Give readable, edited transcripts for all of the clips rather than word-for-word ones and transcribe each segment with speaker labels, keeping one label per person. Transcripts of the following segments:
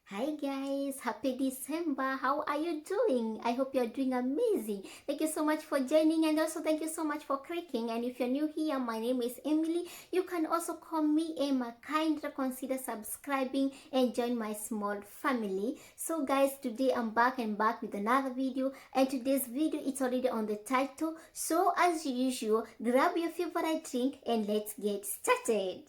Speaker 1: Hi guys, happy December. How are you doing? I hope you're doing amazing. Thank you so much for joining, and also thank you so much for clicking. And if you're new here, my name is Emily. You can also call me Emma. Kindly consider subscribing and join my small family. So guys, today I'm back with another video, and today's video it's already on the title. So as usual, grab your favorite drink and let's get started.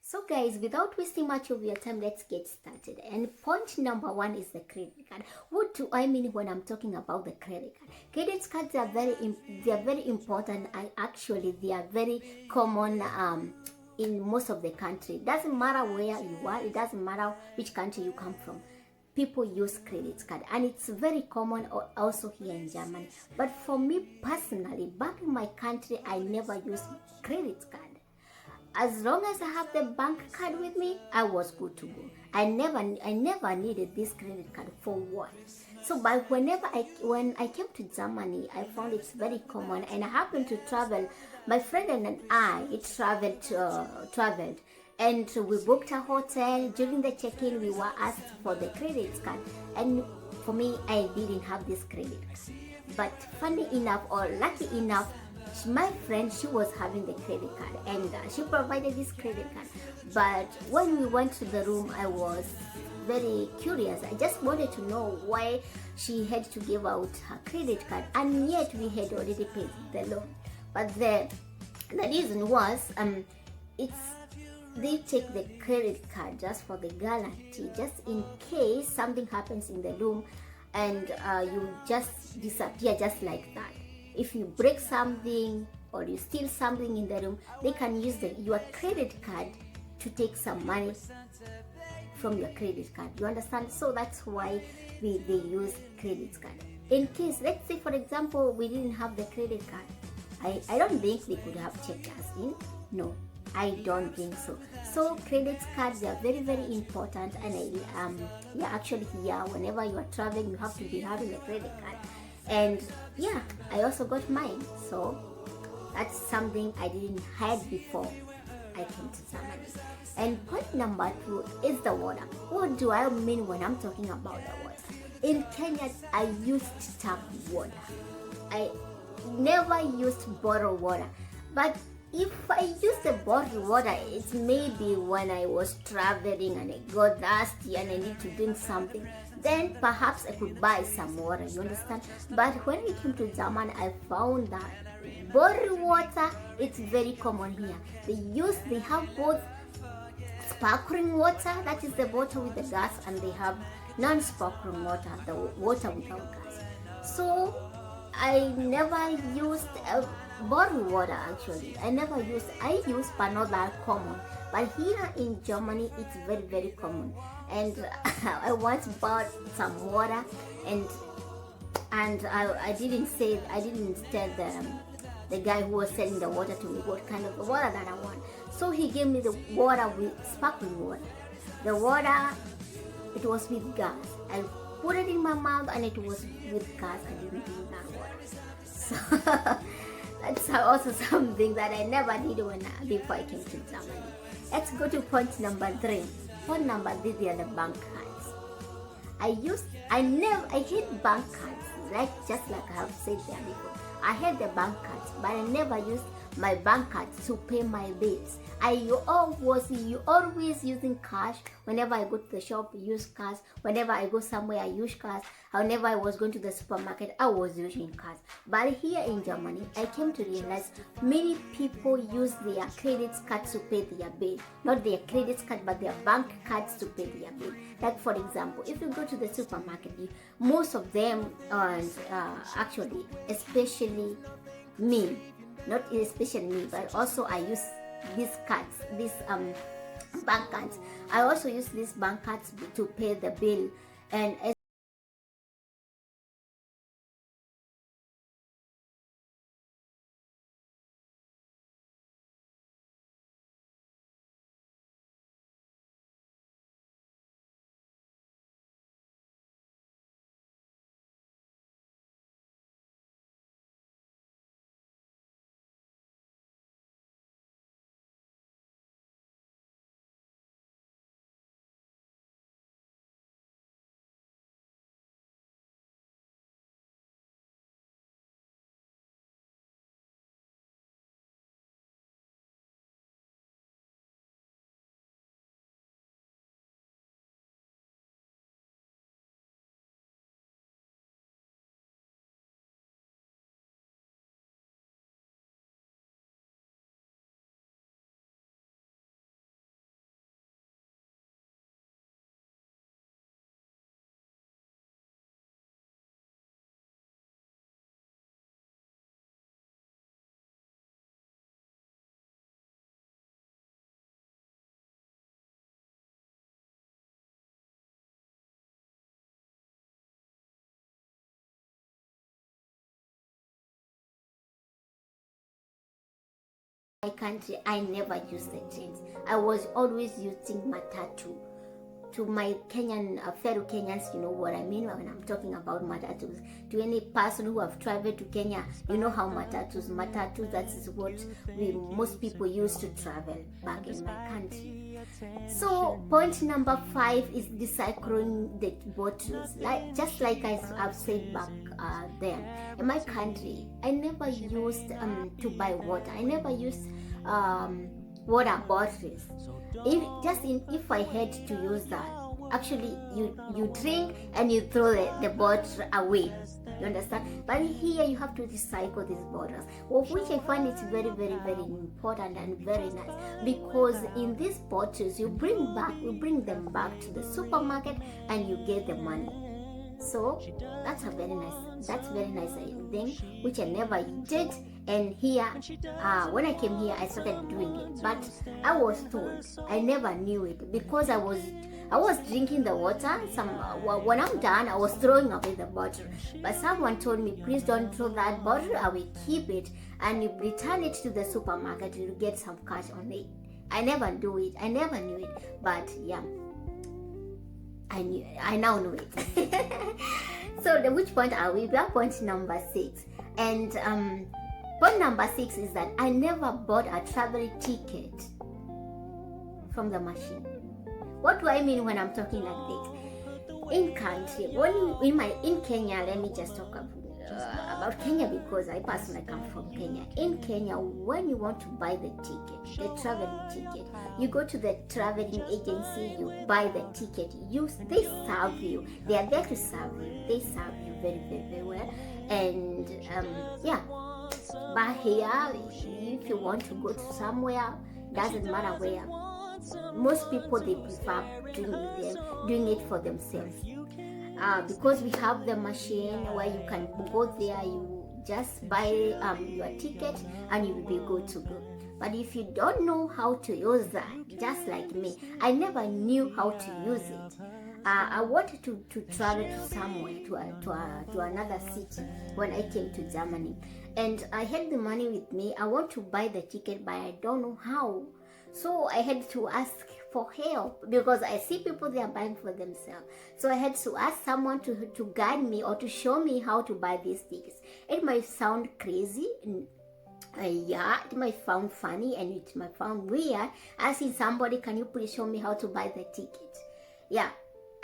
Speaker 1: So guys, without wasting much of your time, let's get started. And point number one is the credit card. What do I mean when I'm talking about the credit card? Credit cards are very important, and actually they are very common in most of the country. It doesn't matter where you are, it doesn't matter which country you come from. People use credit card, and it's very common also here in Germany. But for me personally, back in my country, I never used credit card. As long as I have the bank card with me, I was good to go. I never needed this credit card for what. So, but when I came to Germany, I found it's very common, and I happened to travel. My friend and I traveled, and we booked a hotel. During the check-in, we were asked for the credit card, and for me, I didn't have this credit card. But funny enough, or lucky enough, my friend, she was having the credit card, and she provided this credit card. But when we went to the room, I was very curious. I just wanted to know why she had to give out her credit card, and yet we had already paid the loan. But the reason was it's they take the credit card just for the guarantee, just in case something happens in the room, and you just disappear just like that. If you break something or you steal something in the room, they can use your credit card to take some money from your credit card. You understand? So that's why they use credit card. In case, let's say for example, we didn't have the credit card, I don't think they could have checked us in. No, I don't think so. So credit cards are very important, and yeah, actually here, whenever you are traveling, you have to be having a credit card. And yeah, I also got mine. So that's something I didn't have before I came to Germany. And point number two is the water. What do I mean when I'm talking about the water? In Kenya, I used tap water. I never used bottled water. But if I use the bottled water, it's maybe when I was traveling and I got thirsty and I need to drink something. Then perhaps I could buy some water, you understand? But when we came to Germany, I found that bottled water, it's very common here. They have both sparkling water, that is the bottle with the gas, and they have non-sparkling water, the water without gas. So I never used bottled water actually. I use but not that common. But here in Germany, it's very common. And I once bought some water, and I didn't tell the guy who was selling the water to me what kind of water that I want. So he gave me the water with sparkling water. The water, it was with gas. I put it in my mouth and it was with gas. I didn't drink that water. So that's also something that I never did before I came to Germany. Let's go to point number three. Point number three, they are the bank cards. I hate bank cards, just like I have said there before. I hate the bank cards, but I never used my bank cards to pay my bills. You always using cash. Whenever I go to the shop, I use cash. Whenever I go somewhere, I use cash. Whenever I was going to the supermarket, I was using cash. But here in Germany, I came to realize many people use their credit cards to pay their bill. Not their credit card, but their bank cards to pay their bill. Like for example, if you go to the supermarket, most of them, actually, especially me, not especially me, but also I use these cards, these bank cards. I also use these bank cards to pay the bill, and my country, I never used the trains. I was always using matatu. To my Kenyan fellow Kenyans, you know what I mean when I'm talking about matatus. To any person who have traveled to Kenya, you know how matatus, that is what most people used to travel back in my country. So point number 5 is recycling the bottles. Just like I've said back there, in my country, I never used to buy water. I never used water bottles. If I had to use that, actually you drink and you throw the bottle away. You understand? But here you have to recycle these bottles, of which I find it's very, very, very important and very nice, because in these bottles you bring them back to the supermarket and you get the money. So that's very nice thing which I never did. And here, when I came here, I started doing it. But I was told, I never knew it, because I was drinking the water. When I'm done, I was throwing away the bottle. But someone told me, please don't throw that bottle. I will keep it, and you return it to the supermarket. You get some cash on it. I never knew it. But yeah, I now know it. So which point are we? We are point number 6. And point number 6 is that I never bought a travel ticket from the machine. What do I mean when I'm talking like this? In country, in Kenya, let me just talk about Kenya, because I personally come from Kenya. In Kenya, when you want to buy the ticket, the traveling ticket, you go to the traveling agency, you buy the ticket, they serve you. They are there to serve you. They serve you very, very, very well. And yeah, but here, if you want to go to somewhere, doesn't matter where, most people, they prefer doing it for themselves, because we have the machine where you can go there, you just buy your ticket and you will be good to go. But if you don't know how to use that, just like me, I never knew how to use it. I wanted to travel to somewhere, to another city when I came to Germany, and I had the money with me. I want to buy the ticket, but I don't know how. So I had to ask for help, because I see people, they are buying for themselves. So I had to ask someone to guide me or to show me how to buy these tickets. It might sound crazy, yeah, it might sound funny, and it might sound weird, asking somebody, can you please show me how to buy the ticket? Yeah,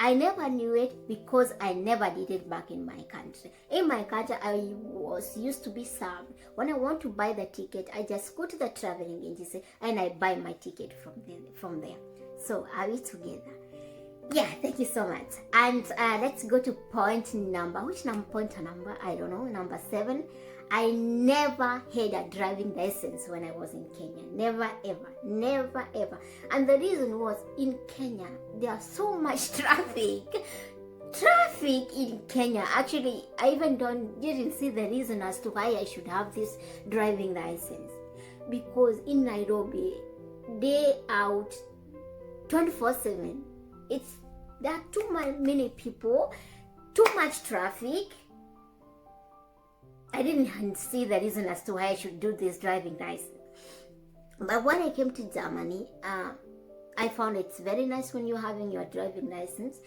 Speaker 1: I never knew it, because I never did it back in my country. In my country, I was used to be served. When I want to buy the ticket, I just go to the traveling agency and I buy my ticket from there. So are we together? Yeah, thank you so much. And let's go to point number, I don't know, number 7. I never had a driving license when I was in Kenya. Never ever. And the reason was, in Kenya, there's so much traffic in Kenya. Actually, I even didn't see the reason as to why I should have this driving license, because in Nairobi, day out, 24/7, there are too many people, too much traffic. I didn't see the reason as to why I should do this driving license. But when I came to Germany, I found it's very nice when you're having your driving license,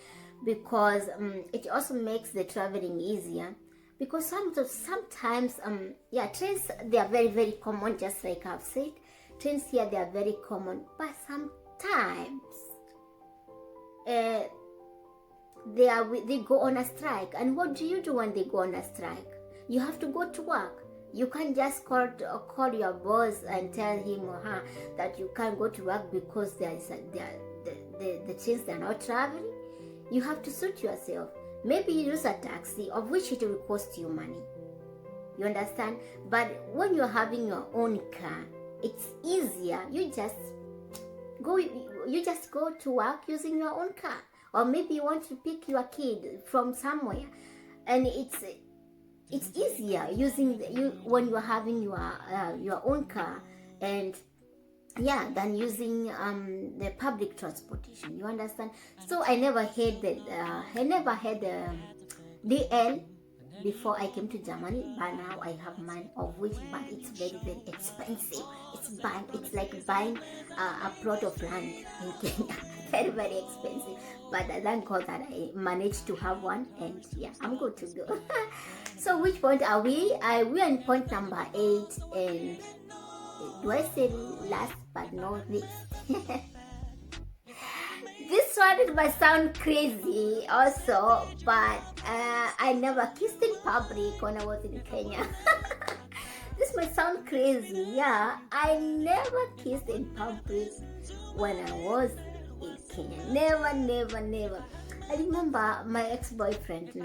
Speaker 1: because it also makes the traveling easier. Because sometimes, trains, they are very, very common, just like I've said. Trains here, they are very common, but sometimes they go on a strike. And what do you do when they go on a strike? You have to go to work. You can't just call your boss and tell him or her that you can't go to work because the trains, they're not traveling. You have to suit yourself. Maybe you use a taxi, of which it will cost you money. You understand? But when you're having your own car, it's easier. You just go to work using your own car. Or maybe you want to pick your kid from somewhere, and it's easier when you're having your own car, and than using the public transportation. You understand? So I never had DL before I came to Germany, but now I have money, of which, but it's very, very expensive. It's like buying a plot of land in Kenya. Very, very expensive. But I thank God that I managed to have one, and yeah, I'm good to go. So which point are we? We are in point number 8, and do I say last but not least? This one, it might sound crazy also, but I never kissed in public when I was in Kenya. This might sound crazy, yeah. I never kissed in public when I was in Kenya. Never, never, never. I remember my ex-boyfriend in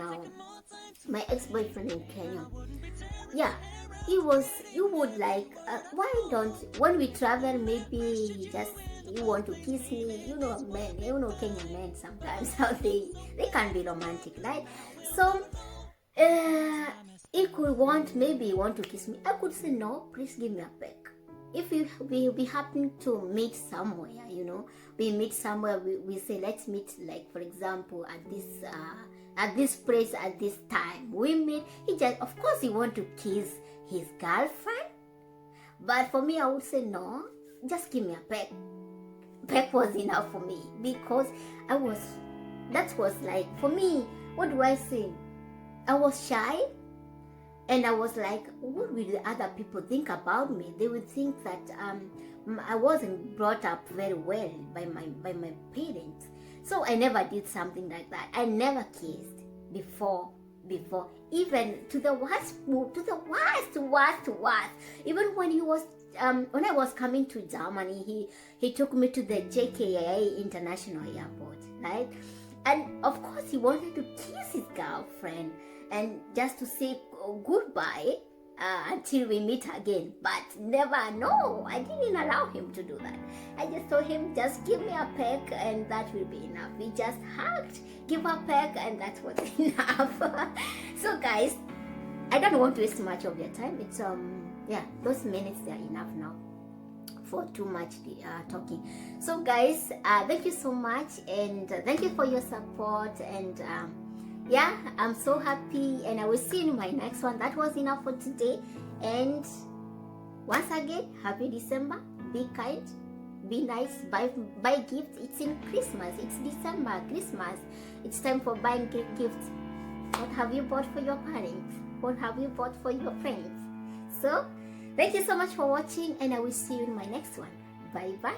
Speaker 1: Kenya. Yeah, he would like, why don't, when we travel, maybe you want to kiss me, men, Kenyan men sometimes, how they can be romantic, right? So, he could maybe want to kiss me. I could say, no, please give me a peck. If we happen to meet somewhere, we say, let's meet, like, for example, at this place, at this time. We meet, of course, he want to kiss his girlfriend. But for me, I would say, no, just give me a peck. Peck was enough for me, because that was like, for me, what do I say? I was shy, and I was like, what will the other people think about me? They would think that I wasn't brought up very well by my parents. So I never did something like that. I never kissed before, even to the worst. Even when I was coming to Germany, he took me to the JKA International Airport, right? And of course, he wanted to kiss his girlfriend and just to say goodbye until we meet again. But never, no, I didn't allow him to do that. I just told him, just give me a peck and that will be enough. We just hugged, give a peck, and that was enough. So guys, I don't want to waste much of your time. It's those minutes, they're enough now for too much talking. So guys, thank you so much, and thank you for your support, and I'm so happy, and I will see you in my next one. That was enough for today, and once again, happy December. Be kind, be nice, buy gifts. It's in Christmas, it's December, Christmas. It's time for buying gifts. What have you bought for your parents? What have you bought for your friends? So thank you so much for watching, and I will see you in my next one. Bye bye.